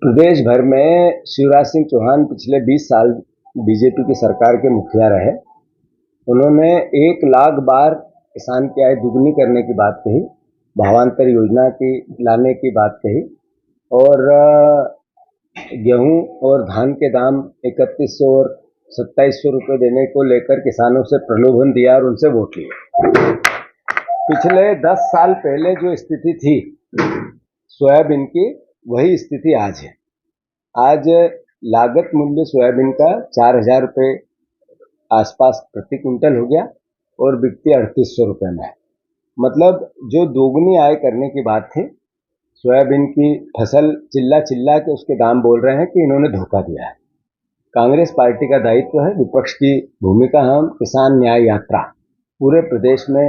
प्रदेश भर में शिवराज सिंह चौहान पिछले 20 साल बीजेपी की सरकार के मुखिया रहे। उन्होंने 1 लाख बार किसान की आय दुगनी करने की बात कही, भावांतर योजना की लाने की बात कही और गेहूं और धान के दाम 3100 और 2700 रुपये देने को लेकर किसानों से प्रलोभन दिया और उनसे वोट लिया। पिछले 10 साल पहले जो स्थिति थी सोयाबीन की, वही स्थिति आज है। आज लागत मूल्य सोयाबीन का 4000 रुपये आसपास प्रति क्विंटल हो गया और बिकती 3800 रुपये में। मतलब जो दोगुनी आय करने की बात थी, सोयाबीन की फसल चिल्ला चिल्ला के उसके दाम बोल रहे हैं कि इन्होंने धोखा दिया है। कांग्रेस पार्टी का दायित्व है, विपक्ष की भूमिका। हम किसान न्याय यात्रा पूरे प्रदेश में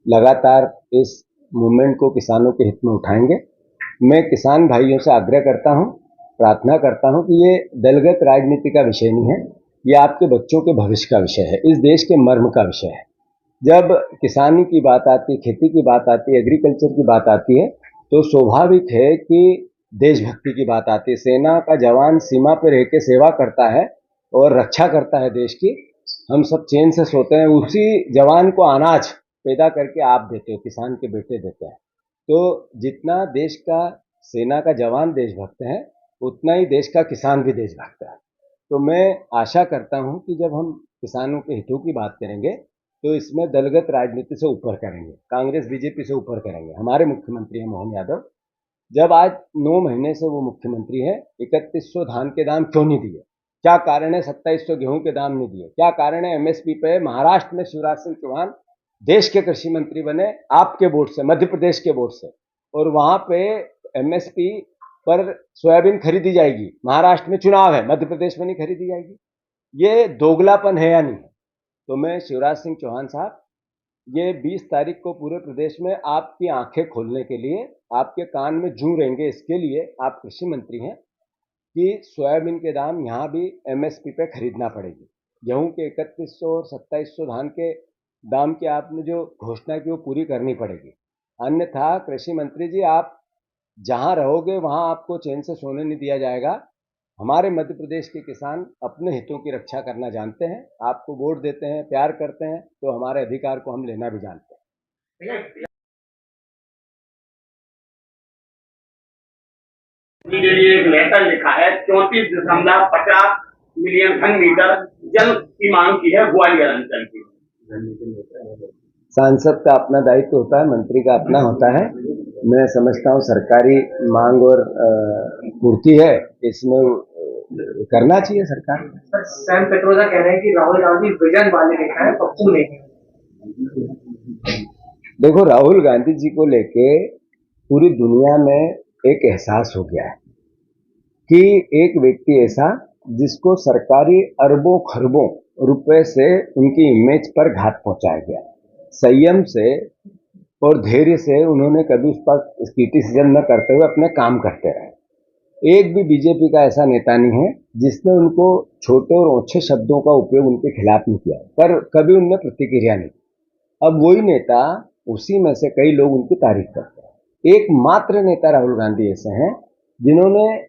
लगातार इस मूवमेंट को किसानों के हित में उठाएंगे। मैं किसान भाइयों से आग्रह करता हूं, प्रार्थना करता हूं कि ये दलगत राजनीति का विषय नहीं है, ये आपके बच्चों के भविष्य का विषय है, इस देश के मर्म का विषय है। जब किसानी की बात आती है, खेती की बात आती है, एग्रीकल्चर की बात आती है, तो स्वाभाविक है कि देशभक्ति की बात आती है। सेना का जवान सीमा पर रह के सेवा करता है और रक्षा करता है देश की। हम सब चैन से सोते हैं, उसी जवान को अनाज पैदा करके आप देते हो, किसान के बेटे देते हैं। तो जितना देश का सेना का जवान देशभक्त है, उतना ही देश का किसान भी देशभक्त है। तो मैं आशा करता हूं कि जब हम किसानों के हितों की बात करेंगे तो इसमें दलगत राजनीति से ऊपर करेंगे, कांग्रेस बीजेपी से ऊपर करेंगे। हमारे मुख्यमंत्री हैं मोहन यादव, जब आज 9 महीने से वो मुख्यमंत्री है, 3100 धान के दाम क्यों नहीं दिए? क्या कारण है 2700 गेहूं के दाम नहीं दिए? क्या कारण है एमएसपी पे महाराष्ट्र में शिवराज सिंह चौहान देश के कृषि मंत्री बने आपके वोट से, मध्य प्रदेश के वोट से, और वहां पे एमएसपी पर सोयाबीन खरीदी जाएगी। महाराष्ट्र में चुनाव है, मध्य प्रदेश में नहीं खरीदी जाएगी। ये दोगलापन है या नहीं? तो मैं शिवराज सिंह चौहान साहब, ये 20 तारीख को पूरे प्रदेश में आपकी आंखें खोलने के लिए, आपके कान में जूं रहेंगे इसके लिए, आप कृषि मंत्री हैं, कि सोयाबीन के दाम यहाँ भी एमएसपी पे खरीदना पड़ेगी। गेहूं के 3100 और 2700 धान के दाम की आपने जो घोषणा की वो पूरी करनी पड़ेगी। अन्यथा कृषि मंत्री जी, आप जहां रहोगे वहां आपको चैन से सोने नहीं दिया जाएगा। हमारे मध्य प्रदेश के किसान अपने हितों की रक्षा करना जानते हैं, आपको वोट देते हैं, प्यार करते हैं, तो हमारे अधिकार को हम लेना भी जानते हैं। के लिए एक लेटर लिखा है, 34.50 मिलियन घन मीटर जल की मांग की है ग्वालियर अंचल की। सांसद का अपना दायित्व होता है, मंत्री का अपना होता है। मैं समझता हूँ सरकारी मांग और पूर्ति है, इसमें करना चाहिए सरकार। सर, सैम पित्रोदा कह रहे हैं कि राहुल गांधी विजन वाले नेता है, पप्पू नहीं। देखो, राहुल गांधी जी को लेके पूरी दुनिया में एक एहसास हो गया है कि एक व्यक्ति ऐसा जिसको सरकारी अरबों खरबों रुपए से उनकी इमेज पर घात पहुंचाया गया, संयम से और धैर्य से उन्होंने कभी उस पर क्रिटिसिज्म न करते हुए अपने काम करते रहे। एक भी बीजेपी का ऐसा नेता नहीं है जिसने उनको छोटे और ओछे शब्दों का उपयोग उनके खिलाफ नहीं किया, पर कभी उनने प्रतिक्रिया नहीं की। अब वही नेता, उसी में से कई लोग उनकी तारीफ करते हैं। एकमात्र नेता राहुल गांधी ऐसे हैं जिन्होंने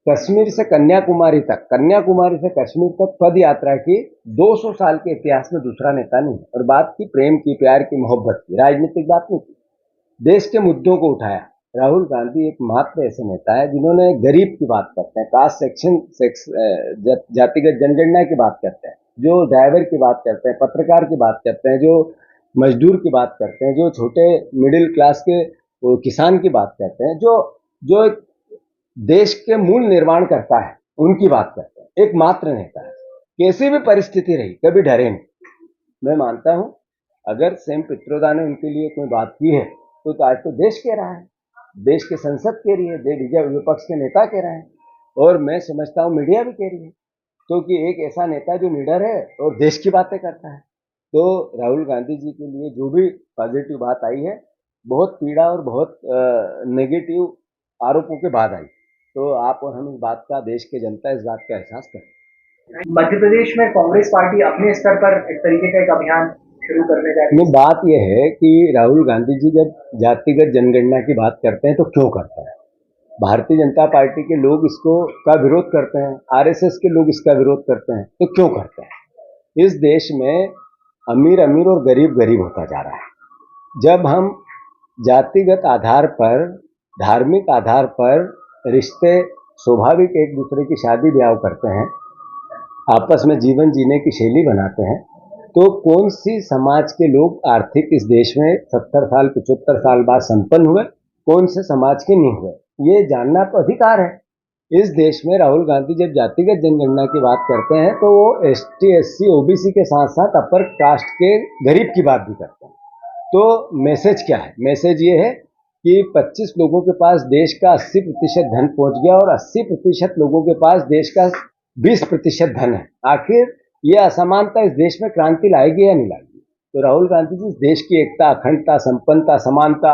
कश्मीर से कन्याकुमारी तक, कन्याकुमारी से कश्मीर तक पद यात्रा की। 200 साल के इतिहास में दूसरा नेता नहीं। और बात की प्रेम की, प्यार की, मोहब्बत की, राजनीतिक बात नहीं की, देश के मुद्दों को उठाया। राहुल गांधी एकमात्र ऐसे नेता है जिन्होंने गरीब की बात करते हैं, कास्ट सेक्शन जातिगत जनगणना की बात करते हैं, जो ड्राइवर की बात करते हैं, पत्रकार की बात करते हैं, जो मजदूर की बात करते हैं, जो छोटे मिडिल क्लास के किसान की बात करते हैं, जो देश के मूल निर्माण करता है, उनकी बात करते हैं। एकमात्र नेता है, कैसी भी परिस्थिति रही कभी डरे नहीं। मैं मानता हूं अगर सैम पित्रोदा ने उनके लिए कोई बात की है तो आज तो देश कह रहा है, देश के संसद कह रही है, विपक्ष के नेता कह रहे हैं, और मैं समझता हूं मीडिया भी कह रही है। क्योंकि एक ऐसा नेता जो लीडर है और देश की बातें करता है। तो राहुल गांधी जी के लिए जो भी पॉजिटिव बात आई है, बहुत पीड़ा और बहुत नेगेटिव आरोपों के बाद आई। तो आप और हम इस बात का, देश के जनता इस बात का एहसास करें। मध्य प्रदेश में कांग्रेस पार्टी अपने स्तर पर इस तरीके का एक अभियान शुरू करने जा रही है। बात यह है कि राहुल गांधी जी जब जातिगत जनगणना की बात करते हैं तो क्यों करते हैं? भारतीय जनता पार्टी के लोग इसको का विरोध करते हैं, आरएसएस के लोग इसका विरोध करते हैं, तो क्यों करते हैं? इस देश में अमीर अमीर और गरीब गरीब होता जा रहा है। जब हम जातिगत आधार पर, धार्मिक आधार पर रिश्ते स्वाभाविक एक दूसरे की शादी ब्याह करते हैं, आपस में जीवन जीने की शैली बनाते हैं, तो कौन सी समाज के लोग आर्थिक इस देश में 70 साल 75 साल बाद संपन्न हुए, कौन से समाज के नहीं हुए, ये जानना तो अधिकार है। इस देश में राहुल गांधी जब जातिगत जनगणना की बात करते हैं तो वो एसटी एससी ओबीसी के साथ साथ अपर कास्ट के गरीब की बात भी करते हैं। तो मैसेज क्या है? मैसेज ये है कि 25 लोगों के पास देश का 80% धन पहुंच गया और 80% लोगों के पास देश का 20% धन है। आखिर ये असमानता इस देश में क्रांति लाएगी या नहीं लाएगी? तो राहुल गांधी जी इस देश की एकता, अखंडता, संपन्नता, समानता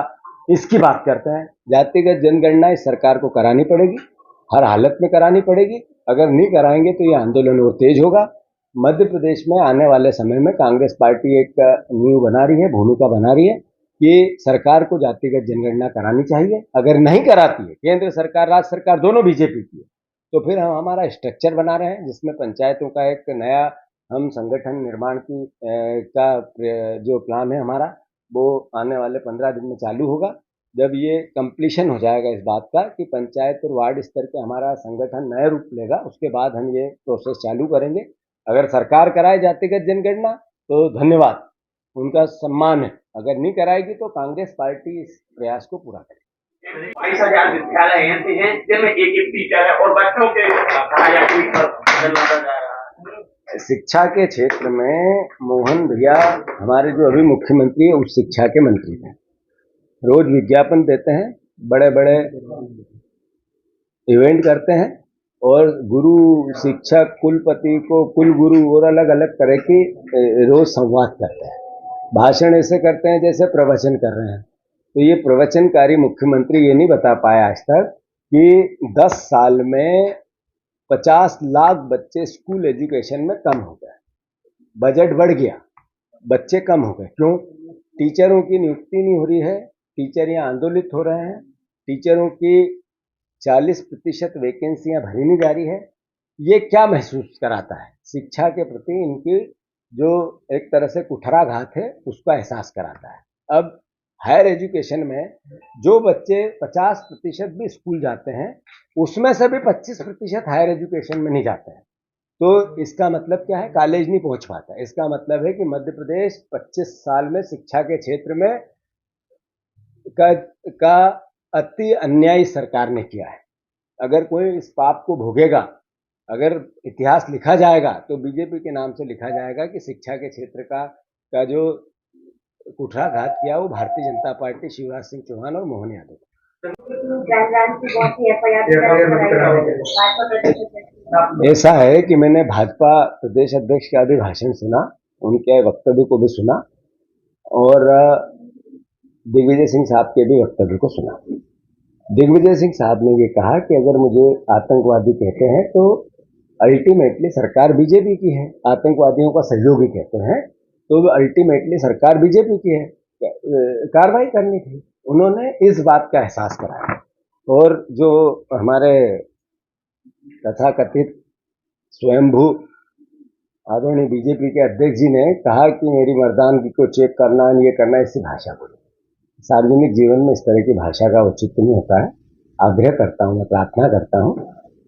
इसकी बात करते हैं। जातिगत जनगणना इस सरकार को करानी पड़ेगी, हर हालत में करानी पड़ेगी। अगर नहीं कराएंगे तो ये आंदोलन और तेज होगा। मध्य प्रदेश में आने वाले समय में कांग्रेस पार्टी एक नींव बना रही है, भूमिका बना रही है कि सरकार को जातिगत जनगणना करानी चाहिए। अगर नहीं कराती है, केंद्र सरकार राज्य सरकार दोनों बीजेपी की है, तो फिर हम हमारा स्ट्रक्चर बना रहे हैं जिसमें पंचायतों का एक नया हम संगठन निर्माण की का जो प्लान है हमारा, वो आने वाले 15 दिन में चालू होगा। जब ये कंप्लीशन हो जाएगा इस बात का कि पंचायत और वार्ड स्तर पे हमारा संगठन नया रूप लेगा, उसके बाद हम ये प्रोसेस चालू करेंगे। अगर सरकार कराए जातिगत जनगणना तो धन्यवाद, उनका सम्मान है। अगर नहीं कराएगी तो कांग्रेस पार्टी इस प्रयास को पूरा करेगी। 22,000 विद्यालय ऐसे हैं जिनमें एक एक टीचर है और बच्चों के पढ़ाया जा रहा है। शिक्षा के क्षेत्र में मोहन भैया हमारे जो अभी मुख्यमंत्री है उस शिक्षा के मंत्री हैं, रोज विज्ञापन देते हैं, बड़े बड़े इवेंट करते हैं और गुरु शिक्षक कुलपति को कुलगुरु और अलग अलग तरह की रोज संवाद करते हैं। भाषण ऐसे करते हैं जैसे प्रवचन कर रहे हैं। तो ये प्रवचनकारी मुख्यमंत्री ये नहीं बता पाया आज तक कि 10 साल में 50 लाख बच्चे स्कूल एजुकेशन में कम हो गए, बजट बढ़ गया, बच्चे कम हो गए। क्यों? टीचरों की नियुक्ति नहीं हो रही है, टीचर यहाँ आंदोलित हो रहे हैं, टीचरों की 40% वैकेंसियां भरी नहीं जा रही है। ये क्या महसूस कराता है? शिक्षा के प्रति इनकी जो एक तरह से कुठाराघात है उसका एहसास कराता है। अब हायर एजुकेशन में जो बच्चे 50% भी स्कूल जाते हैं उसमें से भी 25% हायर एजुकेशन में नहीं जाते हैं। तो इसका मतलब क्या है? कॉलेज नहीं पहुंच पाता। इसका मतलब है कि मध्य प्रदेश 25 साल में शिक्षा के क्षेत्र में का अति अन्यायी सरकार ने किया है। अगर कोई इस पाप को भोगेगा, अगर इतिहास लिखा जाएगा तो बीजेपी के नाम से लिखा जाएगा कि शिक्षा के क्षेत्र का जो कुठाराघात किया वो भारतीय जनता पार्टी, शिवराज सिंह चौहान और मोहन यादव। ऐसा है कि मैंने भाजपा प्रदेश अध्यक्ष का भी भाषण सुना, उनके वक्तव्य को भी सुना और दिग्विजय सिंह साहब के भी वक्तव्य को सुना। दिग्विजय सिंह साहब ने ये कहा कि अगर मुझे आतंकवादी कहते हैं तो अल्टीमेटली सरकार बीजेपी की है, आतंकवादियों का सहयोगी कहते हैं तो अल्टीमेटली सरकार बीजेपी की है, कार्रवाई करनी थी। उन्होंने इस बात का एहसास कराया और जो हमारे तथाकथित स्वयंभू आदरणीय बीजेपी के अध्यक्ष जी ने कहा कि मेरी मर्दानगी को चेक करना, ये करना, ऐसी भाषा बोली। सार्वजनिक जीवन में इस तरह की भाषा का उचित नहीं होता है। आग्रह करता हूँ, मैं प्रार्थना करता हूँ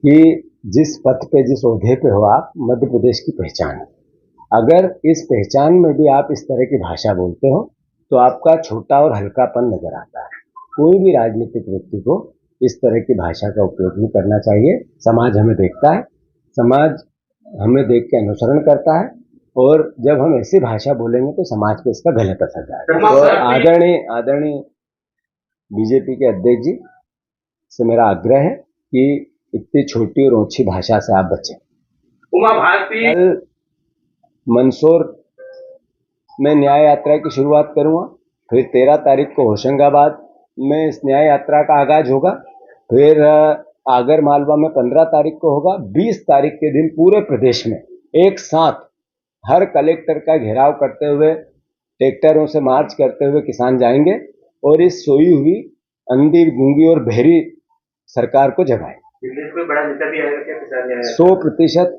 कि जिस पथ पे, जिस ओहदे पे हो आप, मध्य प्रदेश की पहचान है। अगर इस पहचान में भी आप इस तरह की भाषा बोलते हो तो आपका छोटा और हल्कापन नजर आता है। कोई भी राजनीतिक व्यक्ति को इस तरह की भाषा का उपयोग नहीं करना चाहिए। समाज हमें देखता है, समाज हमें देख के अनुसरण करता है और जब हम ऐसी भाषा बोलेंगे तो समाज पे इसका गलत असर जाएगा। तो आदरणीय बीजेपी के अध्यक्ष जी से मेरा आग्रह है कि इतनी छोटी और ऊंची भाषा से आप बचें। उमा भारती कल मंदसौर में न्याय यात्रा की शुरुआत करूंगा, फिर 13 तारीख को होशंगाबाद में इस न्याय यात्रा का आगाज होगा, फिर आगर मालवा में 15 तारीख को होगा। 20 तारीख के दिन पूरे प्रदेश में एक साथ हर कलेक्टर का घेराव करते हुए, ट्रैक्टरों से मार्च करते हुए किसान जाएंगे और इस सोई हुई अंधी, गूंगी और बहरी सरकार को जगाएं। दिल्ली से कोई बड़ा नेता भी आएगा क्या किसान 100%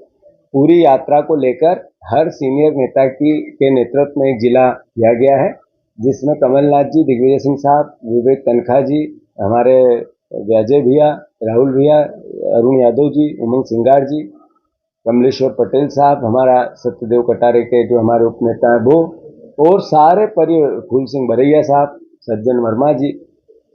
पूरी यात्रा को लेकर हर सीनियर नेता के नेतृत्व में एक जिला किया गया है, जिसमें कमलनाथ जी, दिग्विजय सिंह साहब, विवेक तनखा जी, हमारे अजय भैया, राहुल भैया, अरुण यादव जी, उमंग सिंगार जी, कमलेश्वर पटेल साहब, हमारा सत्यदेव कटारे के जो हमारे उपनेता हैं वो, और सारे फूल सिंह बरैया साहब, सज्जन वर्मा जी,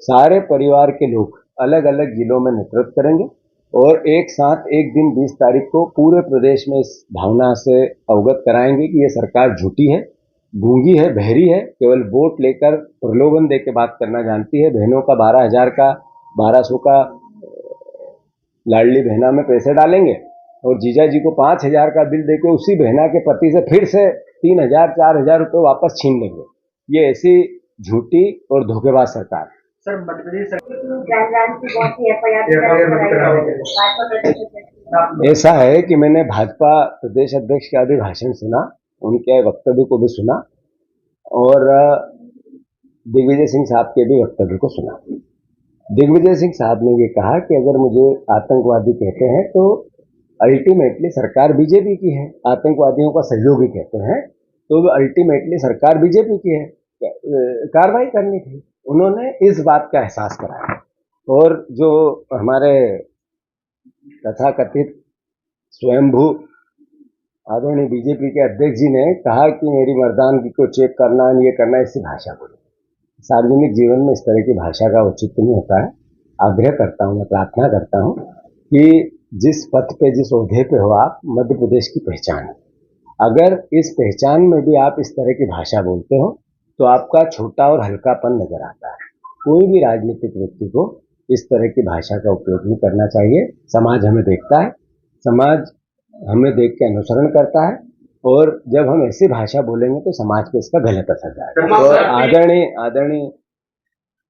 सारे परिवार के लोग अलग अलग जिलों में नेतृत्व करेंगे और एक साथ एक दिन 20 तारीख को पूरे प्रदेश में इस भावना से अवगत कराएंगे कि ये सरकार झूठी है, गूंगी है, बहरी है, केवल वोट लेकर प्रलोभन दे के बात करना जानती है। बहनों का 12,000 का 1200 का लाडली बहना में पैसे डालेंगे और जीजा जी को 5,000 का बिल देके उसी बहना के पति से फिर से 3,000 4,000 रुपये वापस छीन लेंगे। ये ऐसी झूठी और धोखेबाज सरकार है। सर मध्य प्रदेश ऐसा है कि मैंने भाजपा प्रदेश अध्यक्ष का भी भाषण सुना, उनके वक्तव्य को भी सुना और दिग्विजय सिंह साहब के भी वक्तव्य को सुना। दिग्विजय सिंह साहब ने ये कहा कि अगर मुझे आतंकवादी कहते हैं तो अल्टीमेटली सरकार बीजेपी की है, आतंकवादियों का सहयोगी कहते हैं तो अल्टीमेटली सरकार बीजेपी की है, कार्रवाई करनी थी। उन्होंने इस बात का एहसास कराया और जो हमारे तथाकथित स्वयंभू आदरणीय बीजेपी के अध्यक्ष जी ने कहा कि मेरी मर्दानगी को चेक करना, ये करना, ऐसी भाषा बोली। सार्वजनिक जीवन में इस तरह की भाषा का उचित नहीं होता है। आग्रह करता हूँ, मैं प्रार्थना करता हूँ कि जिस पद पे, जिस ओहदे पे हो आप, मध्य प्रदेश की पहचान है, अगर इस पहचान में भी आप इस तरह की भाषा बोलते हो तो आपका छोटा और हल्कापन नजर आता है। कोई भी राजनीतिक व्यक्ति को इस तरह की भाषा का उपयोग नहीं करना चाहिए। समाज हमें देखता है, समाज हमें देख के अनुसरण करता है और जब हम ऐसी भाषा बोलेंगे तो समाज पे इसका गलत असर जाएगा। और आदरणीय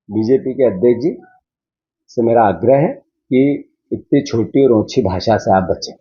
बीजेपी के अध्यक्ष जी से मेरा आग्रह है कि इतनी छोटी और ऊंची भाषा से आप बचें।